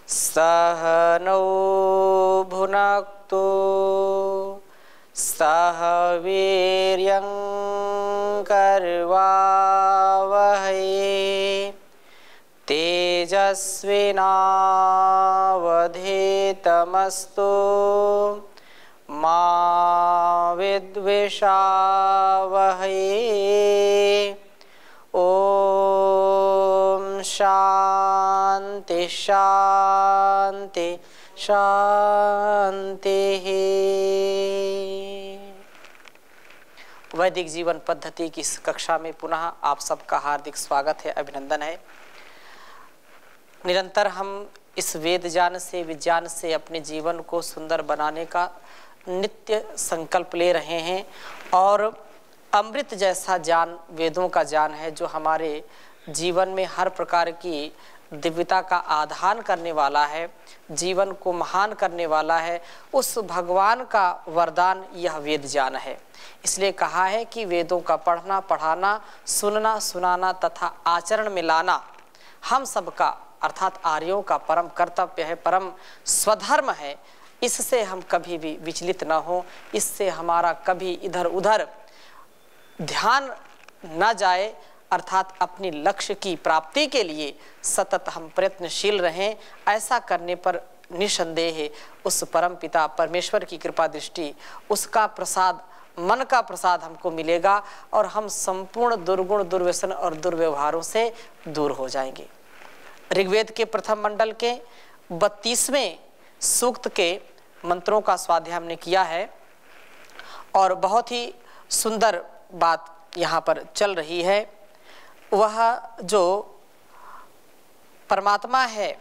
सह नौ भुनक्तु सह वीर्यं करवावहै तेजस्विनावधीतमस्तु मा विद्विषावहै। ओम शांति शांति शांति। वैदिक जीवन पद्धति की इस कक्षा में पुनः आप सबका हार्दिक स्वागत है, अभिनंदन है। निरंतर हम इस वेद ज्ञान से, विज्ञान से अपने जीवन को सुंदर बनाने का नित्य संकल्प ले रहे हैं और अमृत जैसा ज्ञान वेदों का ज्ञान है जो हमारे जीवन में हर प्रकार की दिव्यता का आधान करने वाला है, जीवन को महान करने वाला है। उस भगवान का वरदान यह वेद ज्ञान है। इसलिए कहा है कि वेदों का पढ़ना, पढ़ाना, सुनना, सुनाना तथा आचरण में लाना हम सबका अर्थात आर्यों का परम कर्तव्य है, परम स्वधर्म है। इससे हम कभी भी विचलित न हो, इससे हमारा कभी इधर उधर ध्यान न जाए, अर्थात अपनी लक्ष्य की प्राप्ति के लिए सतत हम प्रयत्नशील रहें। ऐसा करने पर निसंदेह उस परम पिता परमेश्वर की कृपा दृष्टि, उसका प्रसाद, मन का प्रसाद हमको मिलेगा और हम संपूर्ण दुर्गुण, दुर्व्यसन और दुर्व्यवहारों से दूर हो जाएंगे। ऋग्वेद के प्रथम मंडल के 32वें सूक्त के मंत्रों का स्वाध्याय हमने किया है और बहुत ही सुंदर बात यहाँ पर चल रही है। वह जो परमात्मा है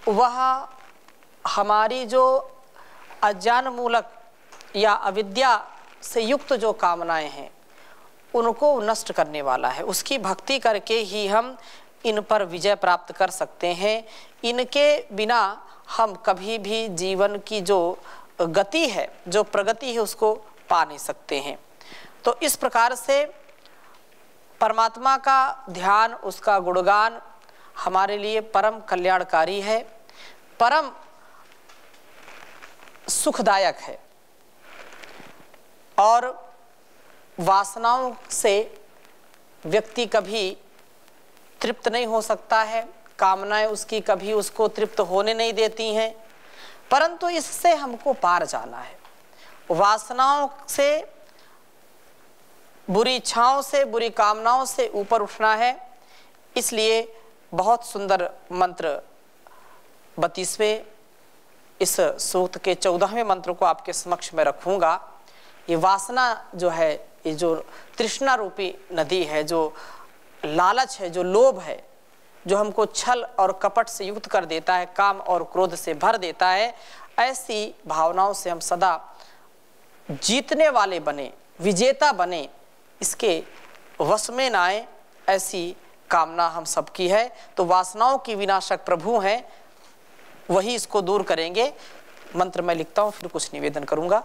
वह हमारी जो अज्ञान मूलक या अविद्या से युक्त जो कामनाएं हैं उनको नष्ट करने वाला है। उसकी भक्ति करके ही हम इन पर विजय प्राप्त कर सकते हैं। इनके बिना हम कभी भी जीवन की जो गति है, जो प्रगति है, उसको पा नहीं सकते हैं। तो इस प्रकार से परमात्मा का ध्यान, उसका गुणगान हमारे लिए परम कल्याणकारी है, परम सुखदायक है और वासनाओं से व्यक्ति कभी तृप्त नहीं हो सकता है, कामनाएं उसकी कभी उसको तृप्त होने नहीं देती हैं, परंतु इससे हमको पार जाना है। वासनाओं से, बुरी इच्छाओं से, बुरी कामनाओं से ऊपर उठना है। इसलिए बहुत सुंदर मंत्र 32वें इस सूक्त के 14वें मंत्र को आपके समक्ष में रखूंगा। ये वासना जो है, ये जो तृष्णा रूपी नदी है, जो लालच है, जो लोभ है, जो हमको छल और कपट से युक्त कर देता है, काम और क्रोध से भर देता है, ऐसी भावनाओं से हम सदा जीतने वाले बने, विजेता बने, इसके वश में ना आए, ऐसी कामना हम सबकी है। तो वासनाओं की विनाशक प्रभु हैं, वही इसको दूर करेंगे। मंत्र मैं लिखता हूं, फिर कुछ निवेदन करूंगा।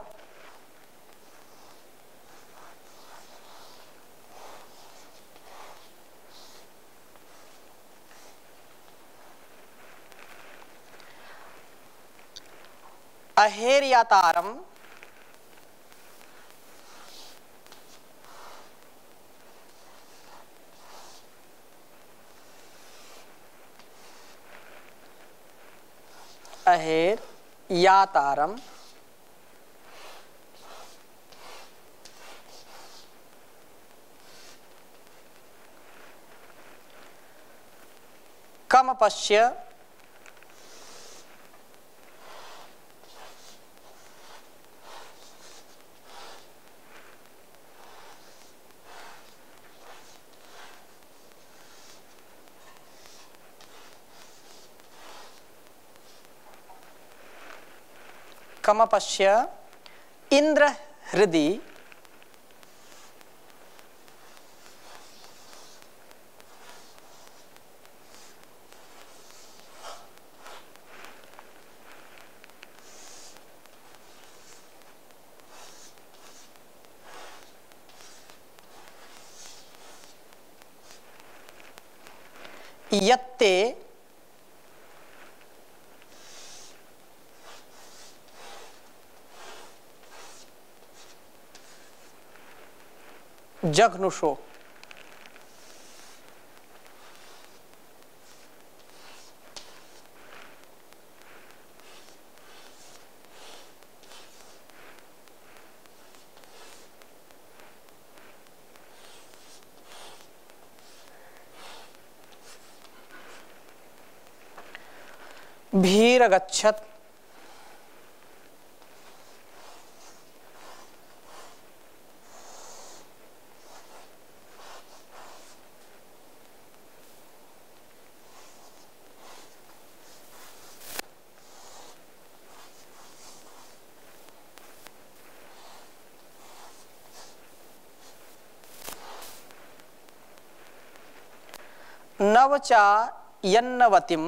अहेर्यातारम अहेर्यातारम कमपश्य कमपश्य इंद्र हृदि यत्ते जघनुषो, भीरगच्छत्, नवचा यन्नवतिम,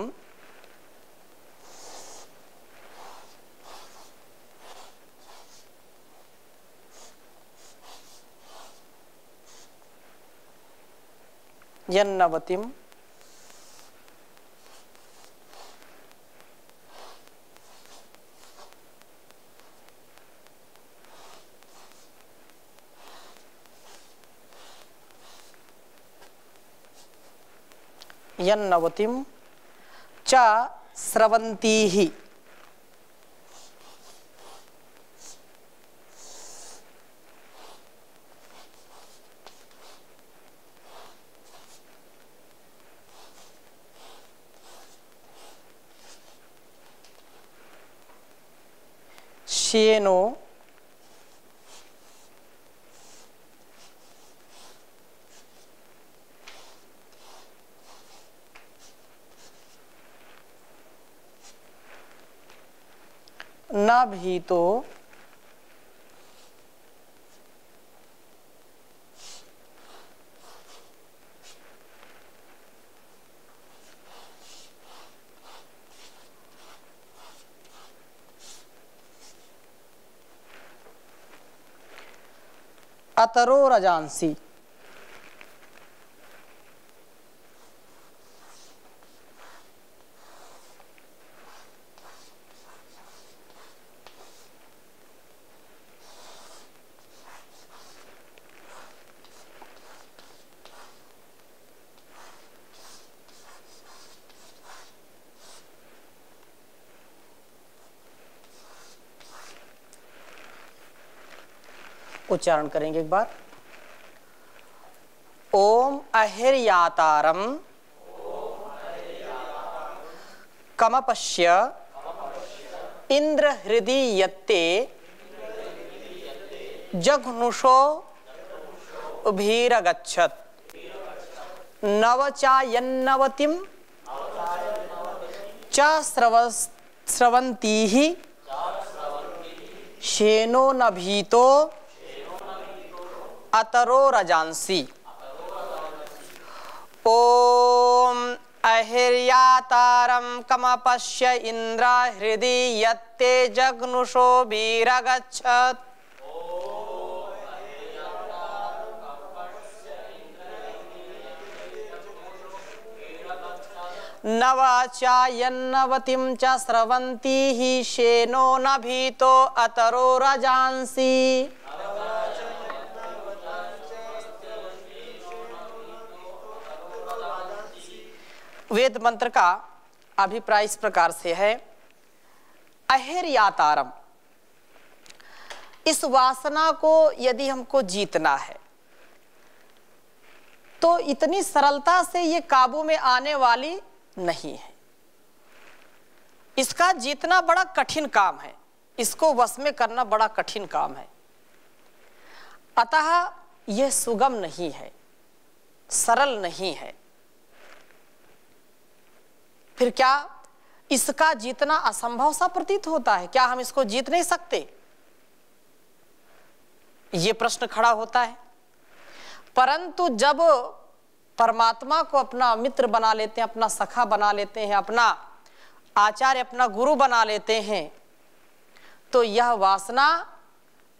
यन्नवतिम यन्नवतिम च स्रवन्तीः, श्येनो न भीतो अतरो रजांसी, उच्चारण करेंगे एक बार। ओम अहिर्यातारम कमपश्य इंद्र हृदि यत्ते जघनुषो भीरगच्छत् नवचायन्नवतिम च स्रवन्तीः श्येनो न भीतो अतरो रजांसी। ओम अहिर्यातारम कमपश्य इंद्र हृदि यत्ते जघनुषो भीरगच्छत् नवचायन्नवतिं च स्रवन्तीः श्येनो न भीतो अतरो रजांसी। वेद मंत्र का अभिप्राय इस प्रकार से है। अहिर्यातारम, इस वासना को यदि हमको जीतना है तो इतनी सरलता से ये काबू में आने वाली नहीं है। इसका जीतना बड़ा कठिन काम है, इसको वश में करना बड़ा कठिन काम है। अतः यह सुगम नहीं है, सरल नहीं है। फिर क्या इसका जीतना असंभव सा प्रतीत होता है? क्या हम इसको जीत नहीं सकते? ये प्रश्न खड़ा होता है। परंतु जब परमात्मा को अपना मित्र बना लेते हैं, अपना सखा बना लेते हैं, अपना आचार्य, अपना गुरु बना लेते हैं, तो यह वासना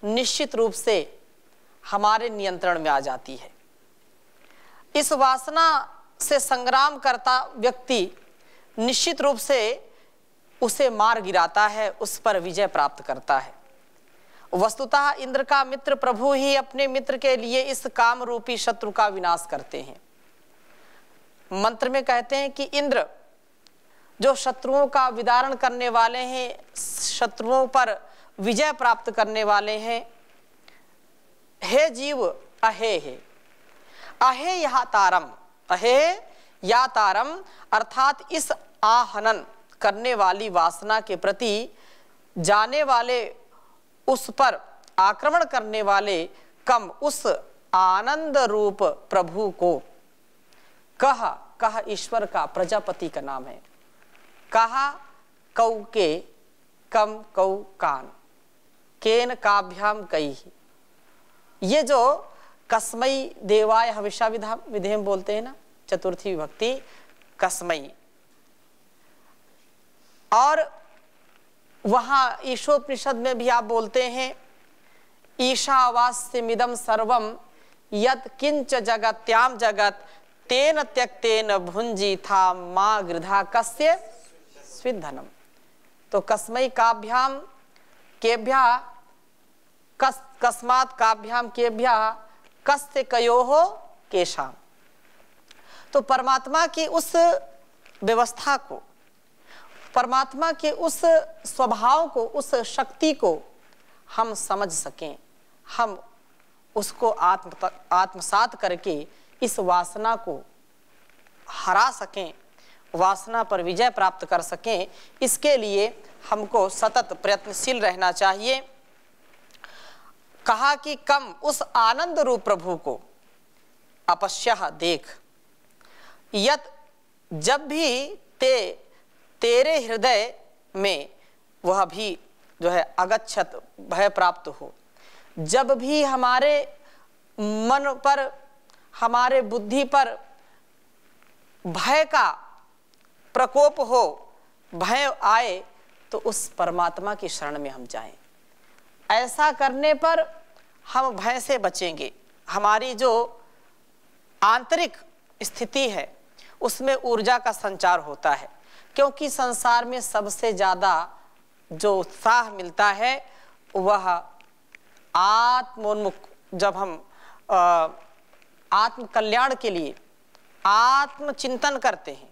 निश्चित रूप से हमारे नियंत्रण में आ जाती है। इस वासना से संग्राम करता व्यक्ति निश्चित रूप से उसे मार गिराता है, उस पर विजय प्राप्त करता है। वस्तुतः इंद्र का मित्र प्रभु ही अपने मित्र के लिए इस काम रूपी शत्रु का विनाश करते हैं। मंत्र में कहते हैं कि इंद्र जो शत्रुओं का विदारण करने वाले हैं, शत्रुओं पर विजय प्राप्त करने वाले हैं। हे जीव अहे हे, अहे या तारम, अहे या तारम अर्थात इस आहनन करने वाली वासना के प्रति जाने वाले, उस पर आक्रमण करने वाले कम उस आनंद रूप प्रभु को कहा, कहा ईश्वर का प्रजापति का नाम है, कहा कौ के कम कौ कान केन काभ्याम कई। ये जो कस्मई देवाय हविषा विधेम बोलते हैं ना, चतुर्थी विभक्ति कस्मई। और वहां ईशोपनिषद में भी आप बोलते हैं ईशावास्यमिदं सर्वम यत् किंच जगत्याम जगत तेन त्यक्तेन भुंजी था माँ गृधा कस्य स्विद्धनम। तो कस्मई काभ्याम केभ्या कस्मात् काभ्याम केभ्या कस्य कयोहो केशाम। तो परमात्मा की उस व्यवस्था को, परमात्मा के उस स्वभाव को, उस शक्ति को हम समझ सकें, हम उसको आत्मसात करके इस वासना को हरा सकें, वासना पर विजय प्राप्त कर सकें, इसके लिए हमको सतत प्रयत्नशील रहना चाहिए। कहा कि कम उस आनंद रूप प्रभु को अपश्यः देख, यत जब भी तेरे हृदय में वह भी जो है अगच्छत भय प्राप्त हो, जब भी हमारे मन पर, हमारे बुद्धि पर भय का प्रकोप हो, भय आए, तो उस परमात्मा की शरण में हम जाएं। ऐसा करने पर हम भय से बचेंगे। हमारी जो आंतरिक स्थिति है उसमें ऊर्जा का संचार होता है, क्योंकि संसार में सबसे ज़्यादा जो उत्साह मिलता है वह आत्मोन्मुख, जब हम आत्म कल्याण के लिए आत्मचिंतन करते हैं,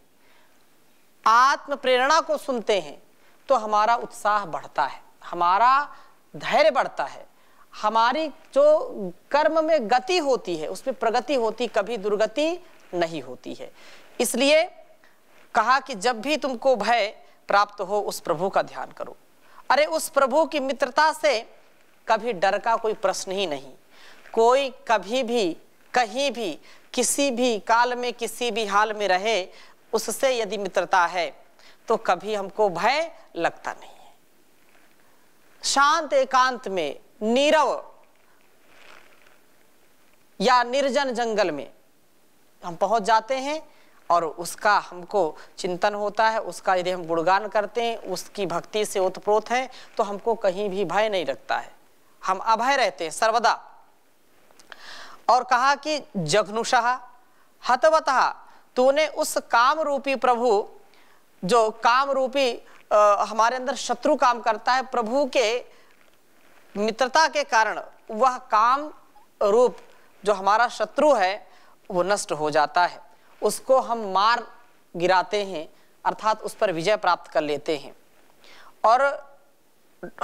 आत्म प्रेरणा को सुनते हैं, तो हमारा उत्साह बढ़ता है, हमारा धैर्य बढ़ता है, हमारी जो कर्म में गति होती है उसमें प्रगति होती, कभी दुर्गति नहीं होती है। इसलिए कहा कि जब भी तुमको भय प्राप्त हो उस प्रभु का ध्यान करो। अरे उस प्रभु की मित्रता से कभी डर का कोई प्रश्न ही नहीं। कोई कभी भी, कहीं भी, किसी भी काल में, किसी भी हाल में रहे, उससे यदि मित्रता है तो कभी हमको भय लगता नहीं है। शांत एकांत में, नीरव या निर्जन जंगल में हम पहुंच जाते हैं और उसका हमको चिंतन होता है, उसका यदि हम गुणगान करते हैं, उसकी भक्ति से ओतप्रोत हैं, तो हमको कहीं भी भय नहीं लगता है, हम अभय रहते हैं सर्वदा। और कहा कि जघनुषः हतवतः, तूने उस काम रूपी प्रभु, जो काम रूपी हमारे अंदर शत्रु काम करता है, प्रभु के मित्रता के कारण वह काम रूप जो हमारा शत्रु है वो नष्ट हो जाता है, उसको हम मार गिराते हैं, अर्थात उस पर विजय प्राप्त कर लेते हैं। और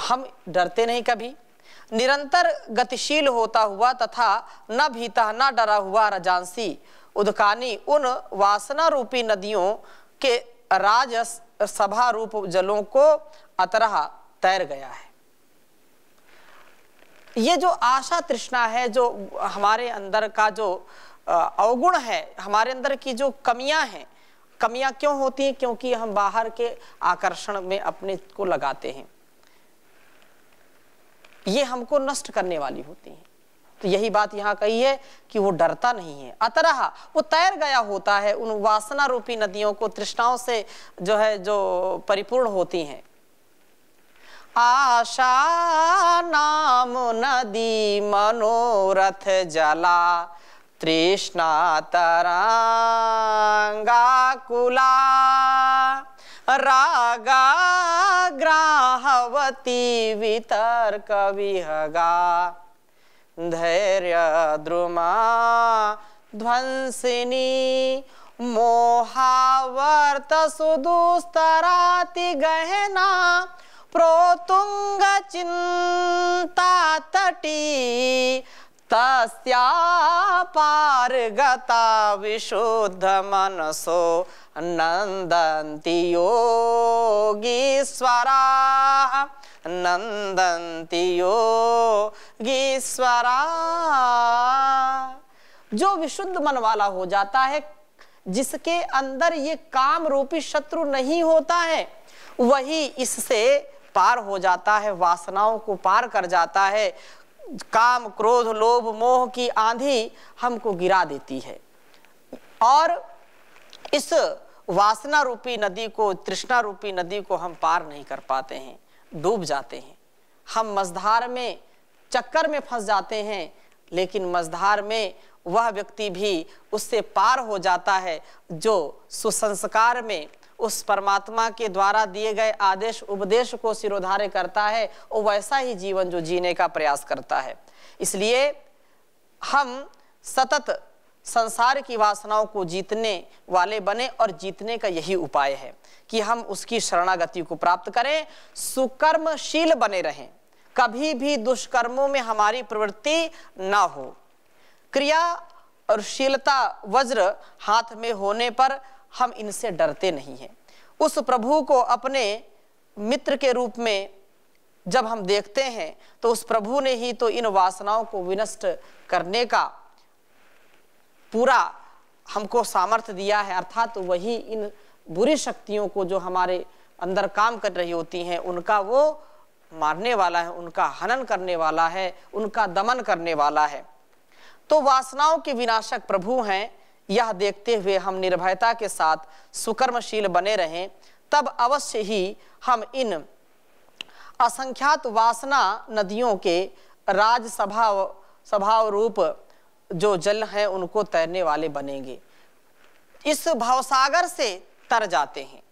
हम डरते नहीं कभी, निरंतर गतिशील होता हुआ तथा न भीता न डरा हुआ रजांसी उदकानी उन वासना रूपी नदियों के राजस सभा रूप जलों को अतरह तैर गया है। ये जो आशा तृष्णा है, जो हमारे अंदर का जो अवगुण है, हमारे अंदर की जो कमियां हैं, कमियां क्यों होती हैं? क्योंकि हम बाहर के आकर्षण में अपने को लगाते हैं, ये हमको नष्ट करने वाली होती हैं। तो यही बात यहाँ कही है कि वो डरता नहीं है, अतरह वो तैर गया होता है उन वासना रूपी नदियों को, तृष्णाओं से जो है जो परिपूर्ण होती हैं। आशा नाम नदी मनोरथ जला तृष्णा तरंगा कुला रागा ग्राहव अति वितर्क विहगा धैर्य द्रुमा ध्वंसिनी मोहावर्त सुदुस्तराति गहना प्रोतुंग चिंता तटी तस्या पारगता विशुद्ध मनसो नंदन्ति योगीश्वरा नंदन्ति योगीश्वरा। जो विशुद्ध मन वाला हो जाता है, जिसके अंदर ये काम रूपी शत्रु नहीं होता है, वही इससे पार हो जाता है, वासनाओं को पार कर जाता है। काम क्रोध लोभ मोह की आंधी हमको गिरा देती है और इस वासना रूपी नदी को, तृष्णा रूपी नदी को हम पार नहीं कर पाते हैं, डूब जाते हैं। हम मझधार में, चक्कर में फंस जाते हैं, लेकिन मझधार में वह व्यक्ति भी उससे पार हो जाता है जो सुसंस्कार में उस परमात्मा के द्वारा दिए गए आदेश उपदेश को सिरोधार्य करता है और वैसा ही जीवन जो जीने का प्रयास करता है। इसलिए हम सतत संसार की वासनाओं को जीतने वाले बने और जीतने का यही उपाय है कि हम उसकी शरणागति को प्राप्त करें, सुकर्मशील बने रहें, कभी भी दुष्कर्मों में हमारी प्रवृत्ति ना हो। क्रिया और शीलता वज्र हाथ में होने पर हम इनसे डरते नहीं हैं। उस प्रभु को अपने मित्र के रूप में जब हम देखते हैं तो उस प्रभु ने ही तो इन वासनाओं को विनष्ट करने का पूरा हमको सामर्थ्य दिया है, अर्थात तो वही इन बुरी शक्तियों को जो हमारे अंदर काम कर रही होती हैं उनका वो मारने वाला है, उनका हनन करने वाला है, उनका दमन करने वाला है। तो वासनाओं के विनाशक प्रभु हैं, यह देखते हुए हम निर्भयता के साथ सुकर्मशील बने रहें, तब अवश्य ही हम इन असंख्यात वासना नदियों के राज स्वभाव रूप जो जल हैं उनको तैरने वाले बनेंगे। इस भवसागर से तर जाते हैं,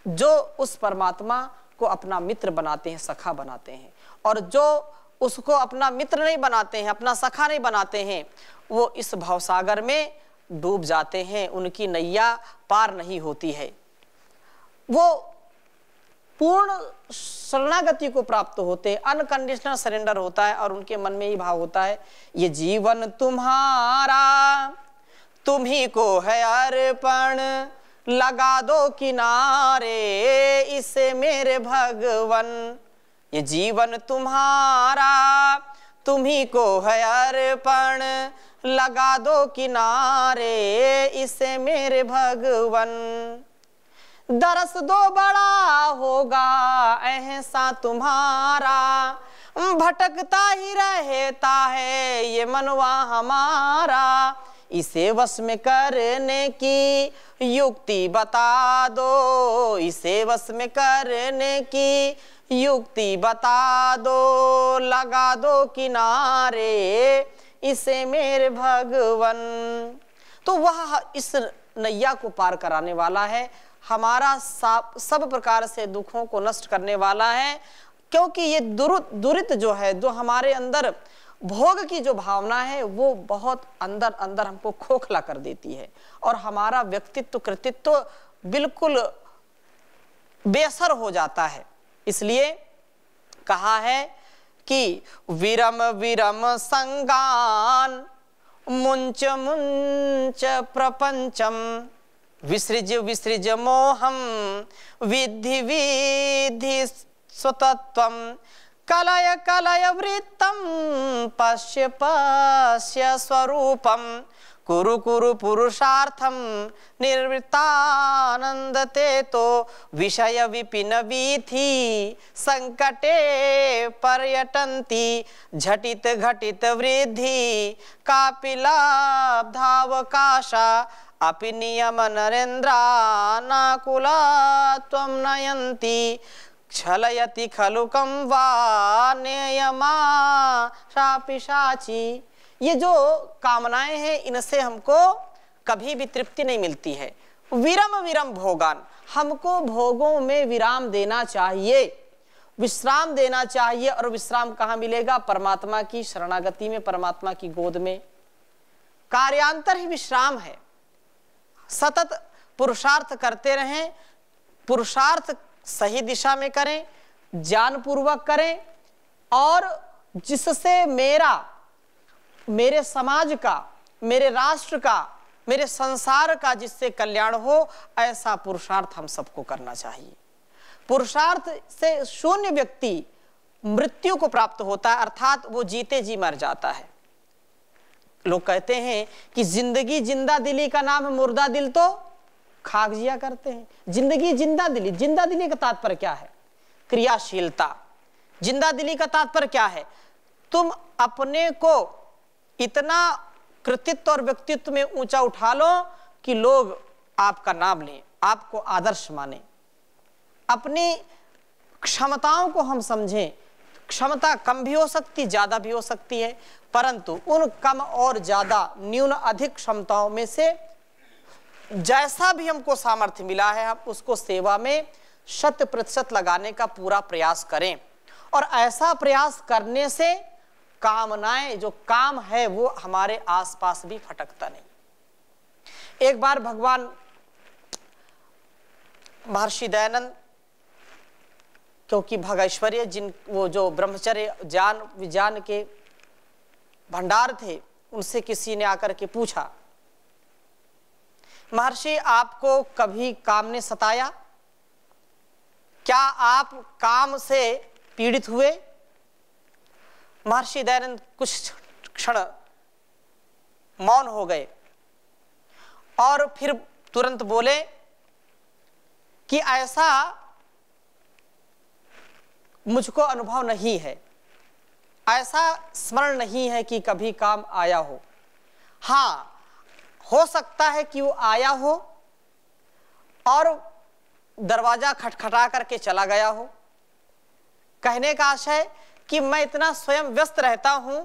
जो उस परमात्मा को अपना मित्र बनाते हैं, सखा बनाते हैं, और जो उसको अपना मित्र नहीं बनाते हैं, अपना सखा नहीं बनाते हैं, वो इस भवसागर में डूब जाते हैं, उनकी नैया पार नहीं होती है। वो पूर्ण शरणागति को प्राप्त होते हैं, अनकंडीशनल सरेंडर होता है और उनके मन में ही भाव होता है, ये जीवन तुम्हारा तुम्ही को है अर्पण, लगा दो किनारे इसे मेरे भगवन। ये जीवन तुम्हारा तुम्ही को है अर्पण, लगा दो किनारे इसे मेरे भगवन। दरस दो बड़ा होगा ऐसा तुम्हारा, भटकता ही रहता है ये मनवा हमारा। इसे वश में करने की युक्ति बता दो, इसे वश में करने की युक्ति बता दो, लगा दो किनारे इसे मेरे भगवन। तो वह इस नैया को पार कराने वाला है, हमारा सब प्रकार से दुखों को नष्ट करने वाला है, क्योंकि ये दुरित जो है, जो हमारे अंदर भोग की जो भावना है वो बहुत अंदर अंदर हमको खोखला कर देती है और हमारा व्यक्तित्व कृतित्व बिल्कुल बेअसर हो जाता है। इसलिए कहा है कि विरम विरम संगान मुंच मुंच प्रपंचम, विसृज विसृज मोहम विधि विधि स्वतत्वम, कलय कलय वृत्तम पश्य पश्य स्वरूपम, कुरु कुरु पुरुषार्थम निर्वृत्तानंदते तो, विषय विपिन वीथि संकटे पर्यटन्ति, झटित घटित वृद्धि कापिलाब्धावकाशा, अपि नियम नरेन्द्रा नाकुला त्वं नयन्ति, छलयति खलु कं वा नेयमा पिशाची। ये जो कामनाएं हैं इनसे हमको कभी भी तृप्ति नहीं मिलती है। विरम विरम भोगान, हमको भोगों में विराम देना चाहिए। विश्राम देना चाहिए। और विश्राम कहाँ मिलेगा? परमात्मा की शरणागति में, परमात्मा की गोद में। कार्यांतर ही विश्राम है। सतत पुरुषार्थ करते रहें, पुरुषार्थ सही दिशा में करें, ज्ञानपूर्वक करें, और जिससे मेरे समाज का, मेरे राष्ट्र का, मेरे संसार का जिससे कल्याण हो, ऐसा पुरुषार्थ हम सबको करना चाहिए। पुरुषार्थ से शून्य व्यक्ति मृत्यु को प्राप्त होता है, अर्थात वो जीते जी मर जाता है। लोग कहते हैं कि जिंदगी जिंदा दिली का नाम है, मुर्दा दिल तो खाक जिया करते हैं। जिंदगी जिंदा दिली, जिंदा दिली का तात्पर्य क्या है? क्रियाशीलता। जिंदा दिली का तात्पर्य क्या है? तुम अपने को इतना कृतित्व और व्यक्तित्व में ऊंचा उठा लो कि लोग आपका नाम लें, आपको आदर्श माने। अपनी क्षमताओं को हम समझें। क्षमता कम भी हो सकती, ज्यादा भी हो सकती है, परंतु उन कम और ज्यादा, न्यून अधिक क्षमताओं में से जैसा भी हमको सामर्थ्य मिला है, हम उसको सेवा में 100% लगाने का पूरा प्रयास करें। और ऐसा प्रयास करने से कामनाएं, जो काम है वो हमारे आसपास भी फटकता नहीं। एक बार भगवान महर्षि दयानंद, क्योंकि भगैश्वर्य वो जो ब्रह्मचर्य ज्ञान विज्ञान के भंडार थे, उनसे किसी ने आकर के पूछा, महर्षि आपको कभी काम ने सताया? क्या आप काम से पीड़ित हुए? महर्षि दयानंद कुछ क्षण मौन हो गए और फिर तुरंत बोले कि ऐसा मुझको अनुभव नहीं है, ऐसा स्मरण नहीं है कि कभी काम आया हो। हाँ, हो सकता है कि वो आया हो और दरवाजा खटखटा करके चला गया हो। कहने का आशय कि मैं इतना स्वयं व्यस्त रहता हूं,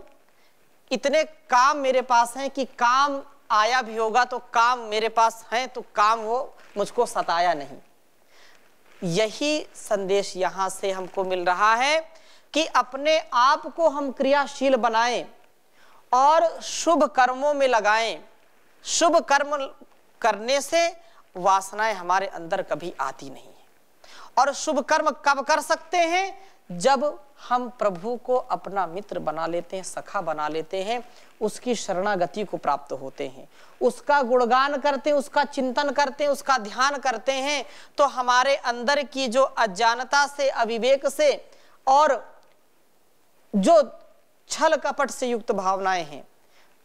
इतने काम मेरे पास हैं कि काम आया भी होगा तो काम मेरे पास है, तो काम वो मुझको सताया नहीं। यही संदेश यहां से हमको मिल रहा है कि अपने आप को हम क्रियाशील बनाएं और शुभ कर्मों में लगाएं। शुभ कर्म करने से वासनाएं हमारे अंदर कभी आती नहीं है। और शुभ कर्म कब कर सकते हैं? जब हम प्रभु को अपना मित्र बना लेते हैं, सखा बना लेते हैं, उसकी शरणागति को प्राप्त होते हैं, उसका गुणगान करते हैं, उसका चिंतन करते हैं, उसका ध्यान करते हैं, तो हमारे अंदर की जो अज्ञानता से, अविवेक से और जो छल कपट से युक्त भावनाएं हैं,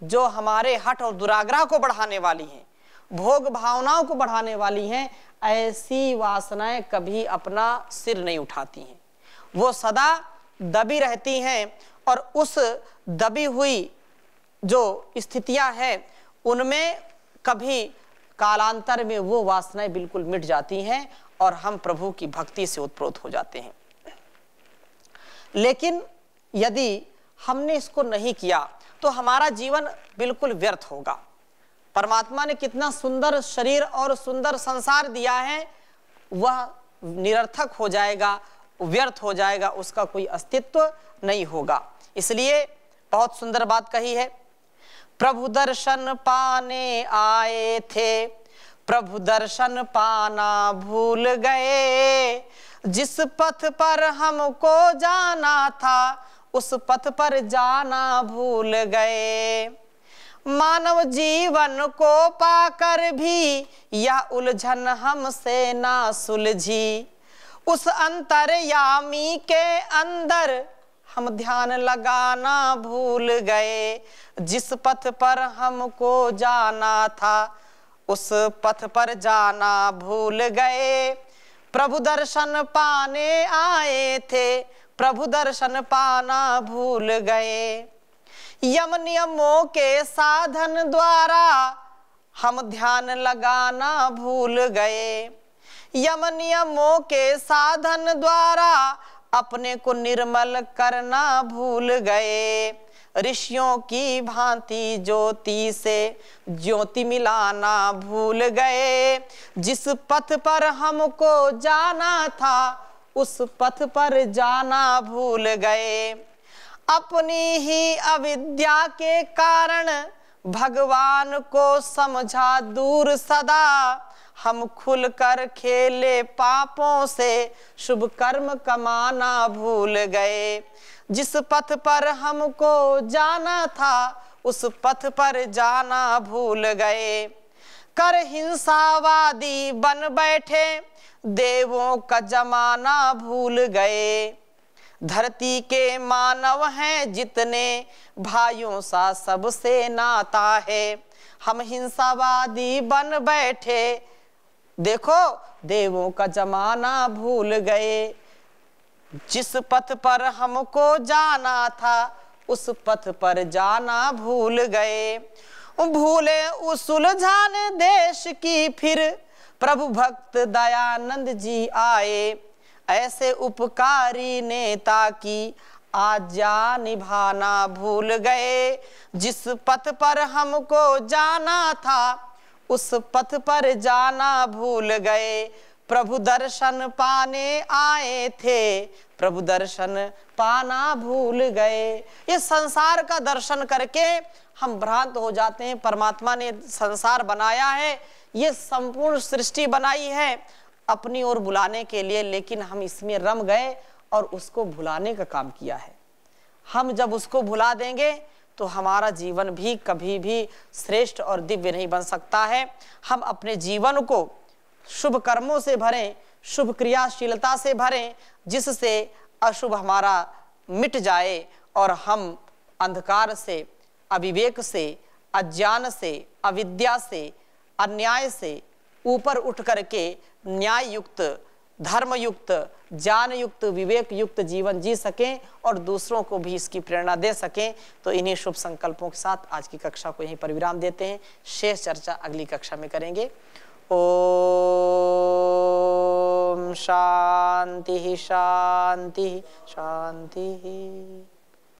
जो हमारे हठ और दुराग्रह को बढ़ाने वाली हैं, भोग भावनाओं को बढ़ाने वाली हैं, ऐसी वासनाएं कभी अपना सिर नहीं उठाती हैं। वो सदा दबी रहती हैं और उस दबी हुई जो स्थितियां हैं उनमें कभी कालांतर में वो वासनाएं बिल्कुल मिट जाती हैं और हम प्रभु की भक्ति से उत्प्रोत हो जाते हैं। लेकिन यदि हमने इसको नहीं किया तो हमारा जीवन बिल्कुल व्यर्थ होगा। परमात्मा ने कितना सुंदर शरीर और सुंदर संसार दिया है, वह निरर्थक हो जाएगा, व्यर्थ हो जाएगा, उसका कोई अस्तित्व नहीं होगा। इसलिए बहुत सुंदर बात कही है, प्रभु दर्शन पाने आए थे, प्रभु दर्शन पाना भूल गए, जिस पथ पर हमको जाना था उस पथ पर जाना भूल गए। मानव जीवन को पाकर भी यह उलझन हमसे ना सुलझी, उस अंतर्यामी के अंदर हम ध्यान लगाना भूल गए, जिस पथ पर हमको जाना था उस पथ पर जाना भूल गए। प्रभु दर्शन पाने आए थे, प्रभु दर्शन पाना भूल गए। यम नियमों के साधन द्वारा हम ध्यान लगाना भूल गए, यम नियमों के साधन द्वारा अपने को निर्मल करना भूल गए। ऋषियों की भांति ज्योति से ज्योति मिलाना भूल गए, जिस पथ पर हमको जाना था उस पथ पर जाना भूल गए। अपनी ही अविद्या के कारण भगवान को समझा दूर सदा, हम खुलकर खेले पापों से शुभ कर्म कमाना भूल गए। जिस पथ पर हमको जाना था उस पथ पर जाना भूल गए। कर हिंसावादी बन बैठे देवों का जमाना भूल गए। धरती के मानव हैं जितने भाइयों सा सबसे नाता है, हम हिंसावादी बन बैठे देखो देवों का जमाना भूल गए। जिस पथ पर हमको जाना था उस पथ पर जाना भूल गए। भूले उस उलझाने देश की फिर प्रभु भक्त दयानंद जी आए। ऐसे उपकारी नेता की आज्ञा निभाना भूल गए। जिस पथ पर हमको जाना था उस पथ पर जाना भूल गए। प्रभु दर्शन पाने आए थे, प्रभु दर्शन पाना भूल गए। ये संसार का दर्शन करके हम भ्रांत हो जाते हैं। परमात्मा ने संसार बनाया है, ये संपूर्ण सृष्टि बनाई है अपनी ओर बुलाने के लिए, लेकिन हम इसमें रम गए और उसको भुलाने का काम किया है। हम जब उसको भुला देंगे तो हमारा जीवन भी कभी भी श्रेष्ठ और दिव्य नहीं बन सकता है। हम अपने जीवन को शुभ कर्मों से भरें, शुभ क्रियाशीलता से भरें, जिससे अशुभ हमारा मिट जाए और हम अंधकार से, अविवेक से, अज्ञान से, अविद्या से, अन्याय से ऊपर उठ करके न्याय युक्त, धर्म युक्त, ज्ञान युक्त, विवेक युक्त जीवन जी सकें और दूसरों को भी इसकी प्रेरणा दे सकें। तो इन्हीं शुभ संकल्पों के साथ आज की कक्षा को यहीं पर विराम देते हैं। शेष चर्चा अगली कक्षा में करेंगे। ओम शांति शांति शांति।